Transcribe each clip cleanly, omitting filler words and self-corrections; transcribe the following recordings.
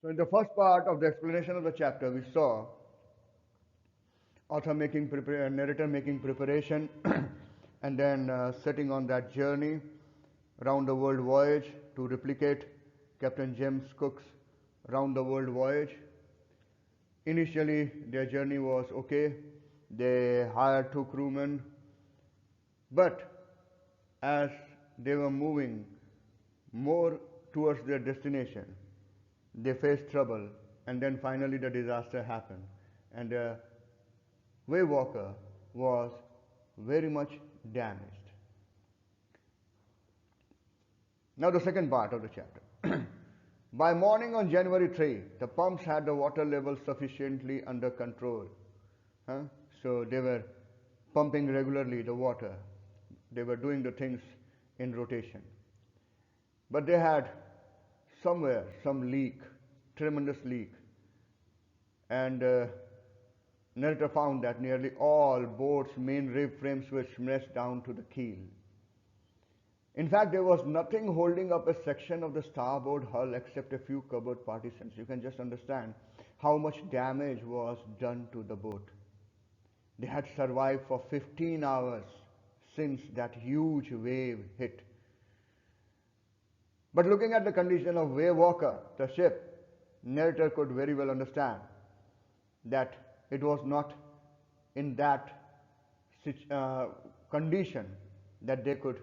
So in the first part of the explanation of the chapter, we saw narrator making preparation and then setting on that journey round the world voyage to replicate Captain James Cook's round the world voyage. Initially, their journey was okay. They hired two crewmen, but as they were moving more towards their destination, they faced trouble, and then finally the disaster happened, and the Waywalker was very much damaged. Now the second part of the chapter. By morning on January 3, the pumps had the water level sufficiently under control. Huh? So they were pumping regularly the water. They were doing the things in rotation. But they had somewhere some leak, tremendous leak. And narrator found that nearly all boats' main rib frames were smashed down to the keel. In fact, there was nothing holding up a section of the starboard hull except a few cupboard partitions. You can just understand how much damage was done to the boat. They had survived for 15 hours since that huge wave hit. But looking at the condition of Waywalker, the ship, narrator could very well understand that it was not in that condition that they could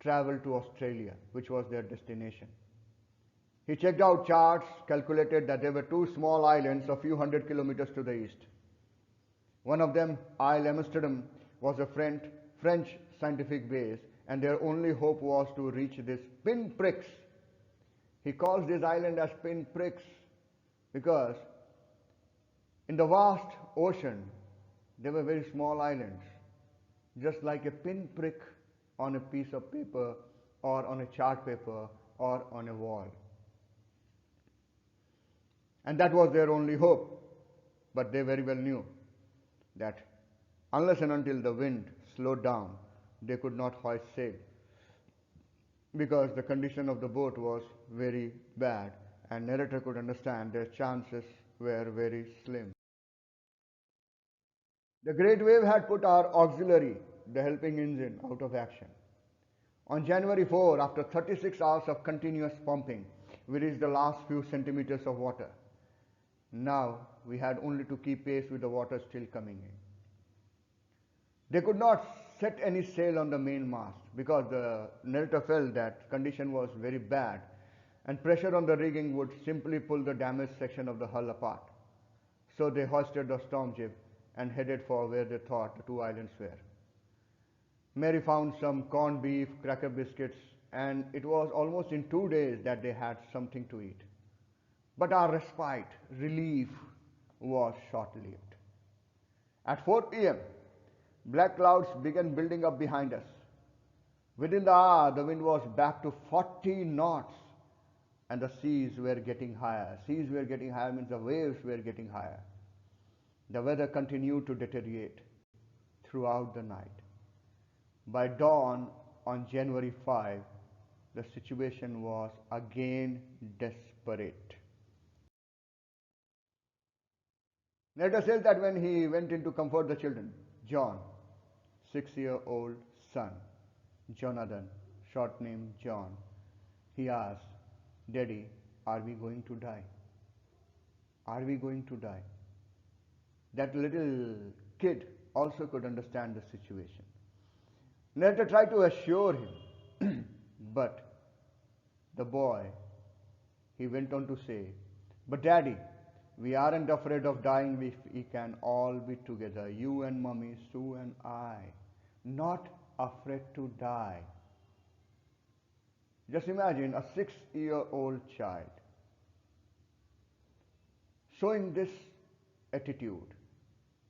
travel to Australia, which was their destination. He checked out charts, calculated that there were two small islands a few hundred kilometers to the east. One of them, Isle Amsterdam, was a French scientific base, and their only hope was to reach this pinpricks. He calls this island as pinpricks because in the vast ocean there were very small islands, just like a pinprick on a piece of paper or on a chart paper or on a wall. And that was their only hope. But they very well knew that unless and until the wind slowed down, they could not hoist sail because the condition of the boat was very bad, and narrator could understand their chances were very slim. The great wave had put our auxiliary, the helping engine, out of action. On January 4, after 36 hours of continuous pumping, we reached the last few centimeters of water. Now we had only to keep pace with the water still coming in. They could not set any sail on the mainmast because the narrator felt that condition was very bad and pressure on the rigging would simply pull the damaged section of the hull apart. So they hoisted the storm jib and headed for where they thought the two islands were. Mary found some corned beef, cracker biscuits, and it was almost in 2 days that they had something to eat. But our respite, relief, was short-lived. At 4 p.m., black clouds began building up behind us. Within the hour, the wind was back to 40 knots, and the seas were getting higher. Seas were getting higher means the waves were getting higher. The weather continued to deteriorate throughout the night. By dawn on January 5, the situation was again desperate. Narrator says that when he went in to comfort the children, John, 6-year-old son, Jonathan, short name John, he asked, Daddy, are we going to die? Are we going to die? That little kid also could understand the situation. Narrator tried to assure him, but the boy, he went on to say, but Daddy, we aren't afraid of dying if we can all be together, you and Mummy, Sue and I, not afraid to die. Just imagine a 6-year-old child showing this attitude,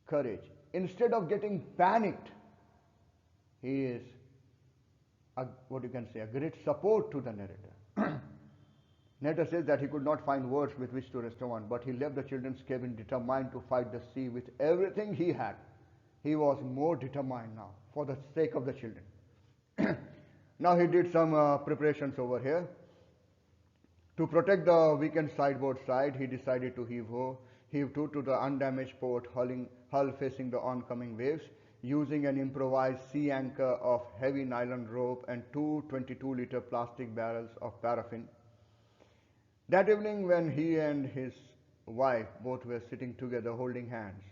courage. Instead of getting panicked, he is a great support to the narrator. Narrator says that he could not find words with which to respond, but he left the children's cabin determined to fight the sea with everything he had. He was more determined now for the sake of the children. Now he did some preparations over here. To protect the weakened sideboard side, he decided to heave to the undamaged port hull facing the oncoming waves, using an improvised sea anchor of heavy nylon rope and two 22-liter plastic barrels of paraffin. That evening, when he and his wife both were sitting together holding hands,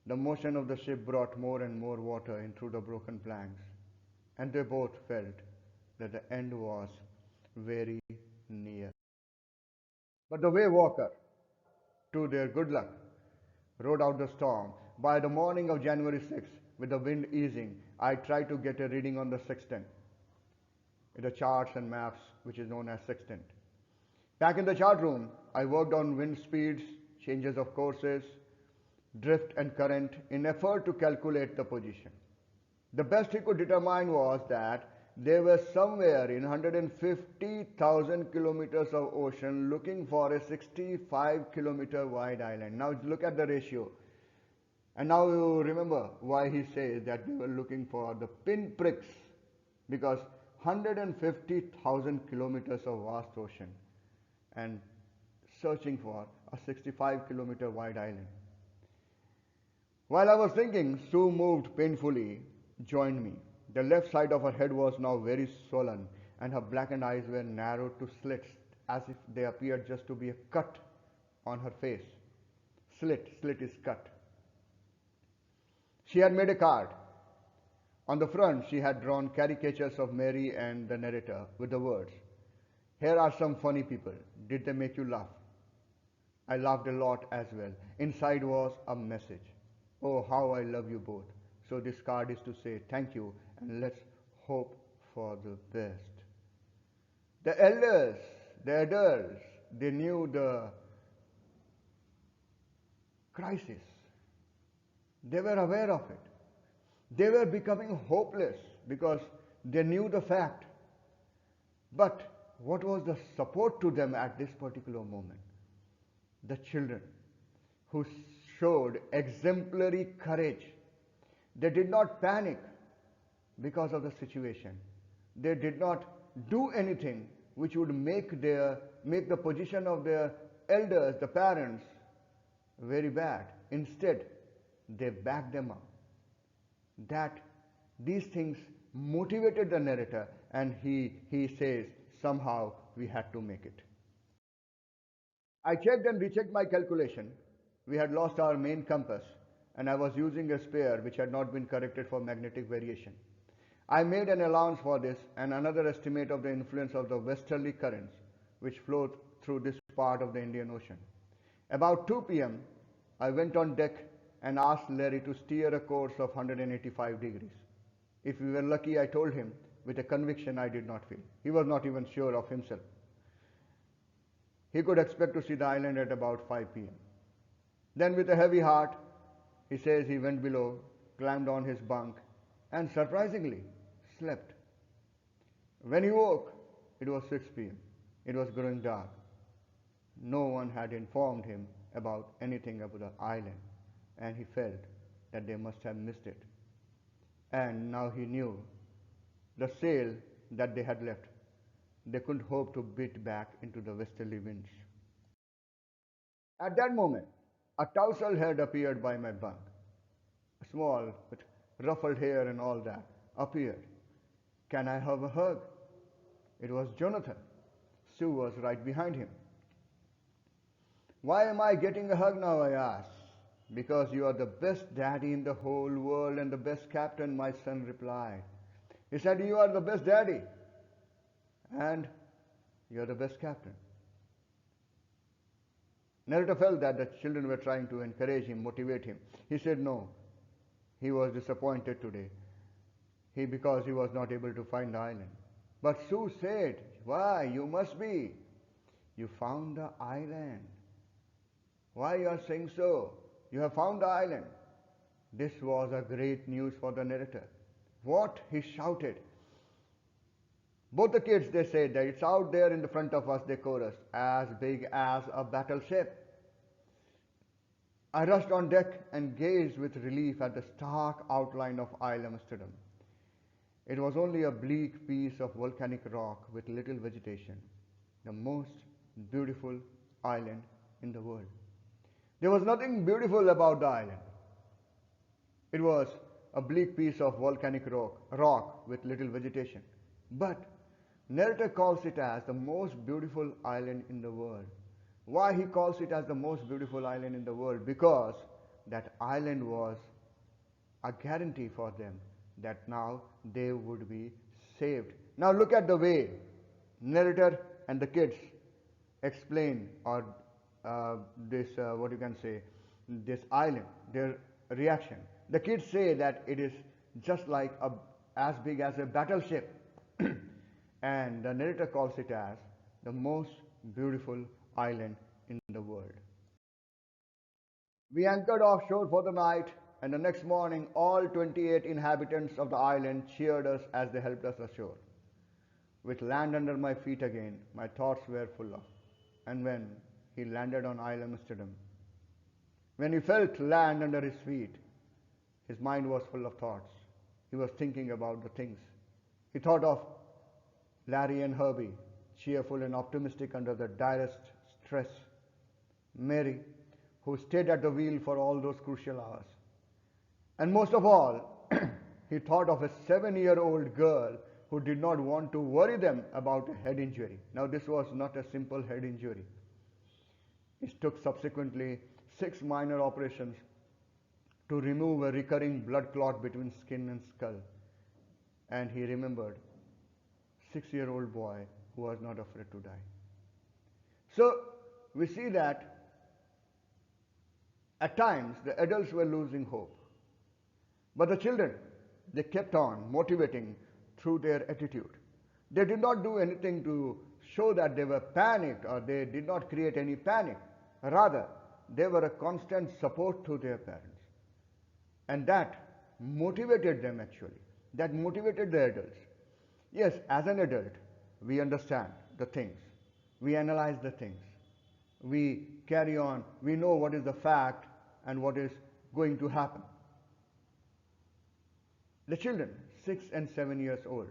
the motion of the ship brought more and more water in through the broken planks, and they both felt that the end was very near. But the Way Walker, to their good luck, rode out the storm. By the morning of January 6th, with the wind easing, I tried to get a reading on the sextant, the charts and maps, which is known as sextant. Back in the chart room, I worked on wind speeds, changes of courses, drift and current in effort to calculate the position. The best he could determine was that they were somewhere in 150,000 kilometers of ocean looking for a 65-kilometer wide island. Now look at the ratio. And now you remember why he says that they were looking for the pinpricks, because 150,000 kilometers of vast ocean and searching for a 65-kilometer wide island. While I was thinking, Sue moved painfully, joined me. The left side of her head was now very swollen, and her blackened eyes were narrowed to slits, as if they appeared just to be a cut on her face. Slit is cut. She had made a card. On the front, she had drawn caricatures of Mary and the narrator with the words, "Here are some funny people. Did they make you laugh?" I laughed a lot as well. Inside was a message. "Oh, how I love you both." So this card is to say thank you and let's hope for the best. The elders, the adults, they knew the crisis. They were aware of it. They were becoming hopeless because they knew the fact. But what was the support to them at this particular moment? The children, who showed exemplary courage. They did not panic because of the situation. They did not do anything which would make the position of their elders, the parents, very bad. Instead, they backed them up. That these things motivated the narrator, and he says somehow we had to make it. I checked and rechecked my calculation. We had lost our main compass, and I was using a spare which had not been corrected for magnetic variation. I made an allowance for this and another estimate of the influence of the westerly currents which flow through this part of the Indian Ocean. About 2 p.m., I went on deck and asked Larry to steer a course of 185 degrees. If we were lucky, I told him, with a conviction I did not feel. He was not even sure of himself. He could expect to see the island at about 5 p.m. Then, with a heavy heart, he says he went below, climbed on his bunk, and surprisingly slept. When he woke, it was 6 p.m. It was growing dark. No one had informed him about anything about the island, and he felt that they must have missed it. And now he knew the sail that they had left, they couldn't hope to beat back into the westerly winds. At that moment, a tousle head appeared by my bunk, small, with ruffled hair and all that, appeared. "Can I have a hug?" It was Jonathan. Sue was right behind him. "Why am I getting a hug now?" I asked. "Because you are the best daddy in the whole world and the best captain," my son replied. He said, "You are the best daddy and you are the best captain." Narrator felt that the children were trying to encourage him, motivate him. He said no. He was disappointed today. Because he was not able to find the island. But Sue said, "Why, you must be. You found the island. Why you are saying so? You have found the island." This was a great news for the narrator. "What?" he shouted. Both the kids, they said that it's out there in the front of us, they chorused, "as big as a battleship." I rushed on deck and gazed with relief at the stark outline of Isle Amsterdam. It was only a bleak piece of volcanic rock with little vegetation. the most beautiful island in the world. There was nothing beautiful about the island. It was a bleak piece of volcanic rock with little vegetation. But narrator calls it as the most beautiful island in the world. Why he calls it as the most beautiful island in the world? Because that island was a guarantee for them that now they would be saved. Now look at the way narrator and the kids explain or what you can say, this island, their reaction. The kids say that it is just like as big as a battleship, and the narrator calls it as the most beautiful island in the world. We anchored offshore for the night, and the next morning all 28 inhabitants of the island cheered us as they helped us ashore. With land under my feet again, my thoughts were full of. And when he landed on Isle Amsterdam, when he felt land under his feet, his mind was full of thoughts. He was thinking about the things. He thought of Larry and Herbie, cheerful and optimistic under the direst stress. Mary, who stayed at the wheel for all those crucial hours. And most of all, he thought of a 7-year-old girl who did not want to worry them about a head injury. Now, this was not a simple head injury. It took subsequently 6 minor operations to remove a recurring blood clot between skin and skull. And he remembered 6-year-old boy who was not afraid to die. So we see that at times the adults were losing hope. But the children, they kept on motivating through their attitude. They did not do anything to show that they were panicked, or they did not create any panic. Rather, they were a constant support to their parents. And that motivated them actually. That motivated the adults. Yes, as an adult, we understand the things. We analyze the things. We carry on. We know what is the fact and what is going to happen. The children, 6 and 7 years old,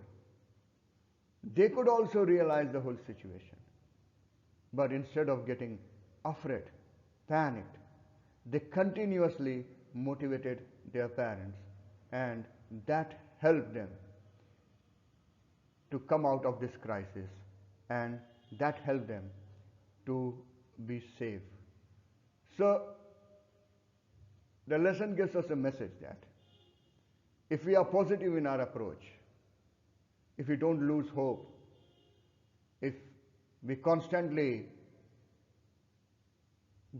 they could also realize the whole situation. But instead of getting afraid, panicked, they continuously motivated their parents, and that helped them to come out of this crisis, and that helped them to be safe. So the lesson gives us a message that if we are positive in our approach, if we don't lose hope, if we constantly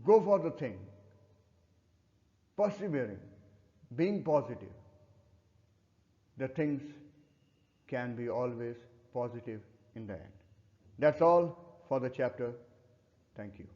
go for the thing, persevering, being positive, the things can be always positive in the end. That's all for the chapter. Thank you.